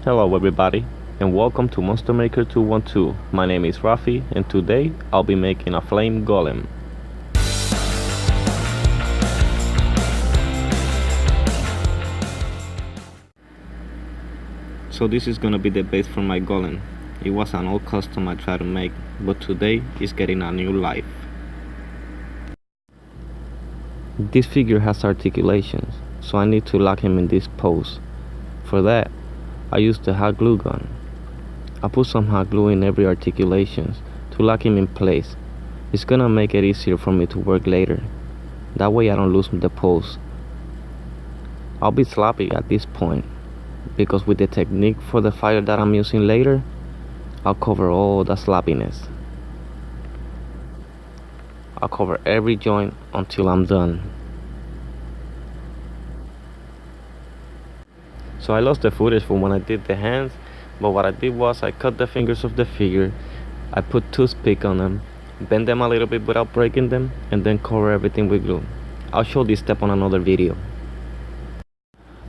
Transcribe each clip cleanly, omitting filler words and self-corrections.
Hello everybody, and welcome to Monster Maker 212. My name is Rafi, and today I'll be making a flame golem. So this is gonna be the base for my golem. It was an old custom I tried to make, but today it's getting a new life. This figure has articulations, so I need to lock him in this pose. For that, I used the hot glue gun. I put some hot glue in every articulation to lock him in place. It's gonna make it easier for me to work later. That way I don't lose the pose. I'll be sloppy at this point, because with the technique for the fire that I'm using later, I'll cover all the sloppiness. I'll cover every joint until I'm done. So I lost the footage from when I did the hands, but what I did was I cut the fingers of the figure, I put toothpick on them, bend them a little bit without breaking them, and then cover everything with glue. I'll show this step on another video.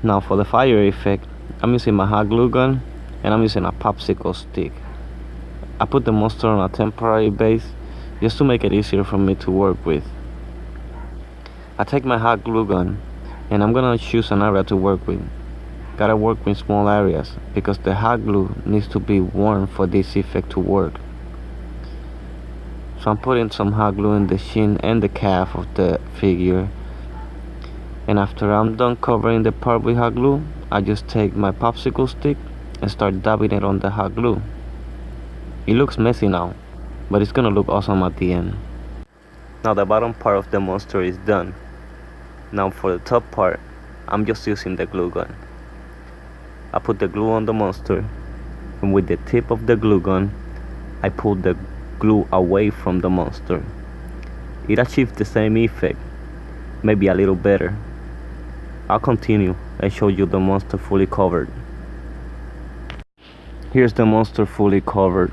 Now for the fire effect, I'm using my hot glue gun and I'm using a popsicle stick. I put the monster on a temporary base just to make it easier for me to work with. I take my hot glue gun and I'm gonna choose an area to work with. Gotta work with small areas because the hot glue needs to be warm for this effect to work. So I'm putting some hot glue in the shin and the calf of the figure, and after I'm done covering the part with hot glue, I just take my popsicle stick and start dabbing it on the hot glue. It looks messy now, but it's gonna look awesome at the end. Now the bottom part of the monster is done. Now for the top part, I'm just using the glue gun. I put the glue on the monster, and with the tip of the glue gun, I pull the glue away from the monster. It achieves the same effect, maybe a little better. I'll continue and show you the monster fully covered. Here's the monster fully covered.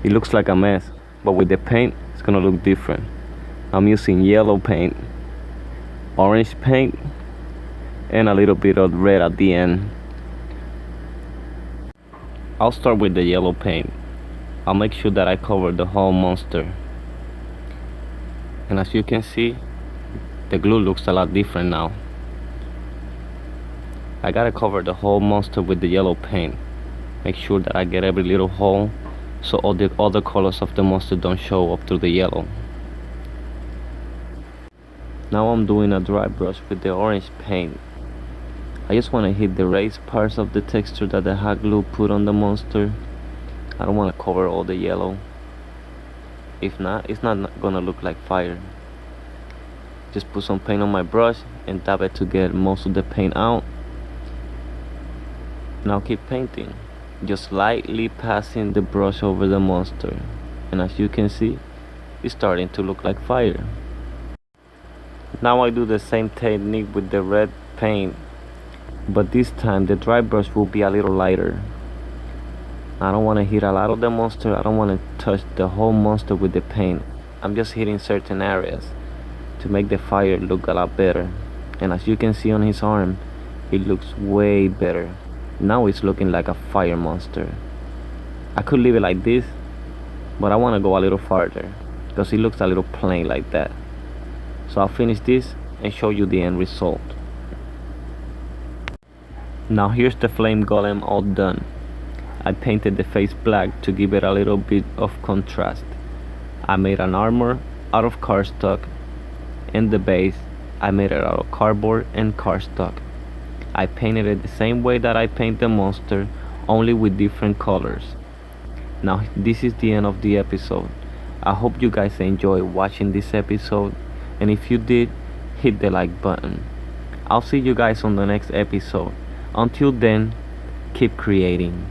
It looks like a mess, but with the paint, it's gonna look different. I'm using yellow paint, orange paint, and a little bit of red at the end. I'll start with the yellow paint. I'll make sure that I cover the whole monster. And as you can see, the glue looks a lot different now. I gotta cover the whole monster with the yellow paint. Make sure that I get every little hole so all the other colors of the monster don't show up through the yellow. Now I'm doing a dry brush with the orange paint. I just want to hit the raised parts of the texture that the hot glue put on the monster. I don't want to cover all the yellow. If not, it's not gonna look like fire. Just put some paint on my brush and dab it to get most of the paint out. Now keep painting, just lightly passing the brush over the monster, and as you can see, it's starting to look like fire. Now I do the same technique with the red paint, but this time the dry brush will be a little lighter. I don't want to hit a lot of the monster. I don't want to touch the whole monster with the paint. I'm just hitting certain areas to make the fire look a lot better. And as you can see on his arm, it looks way better. Now it's looking like a fire monster. I could leave it like this, but I want to go a little farther because it looks a little plain like that. So I'll finish this and show you the end result. Now here's the flame golem all done. I painted the face black to give it a little bit of contrast. I made an armor out of cardstock, and the base I made it out of cardboard and cardstock. I painted it the same way that I paint the monster, only with different colors. Now this is the end of the episode. I hope you guys enjoyed watching this episode, and if you did, hit the like button. I'll see you guys on the next episode. Until then, keep creating.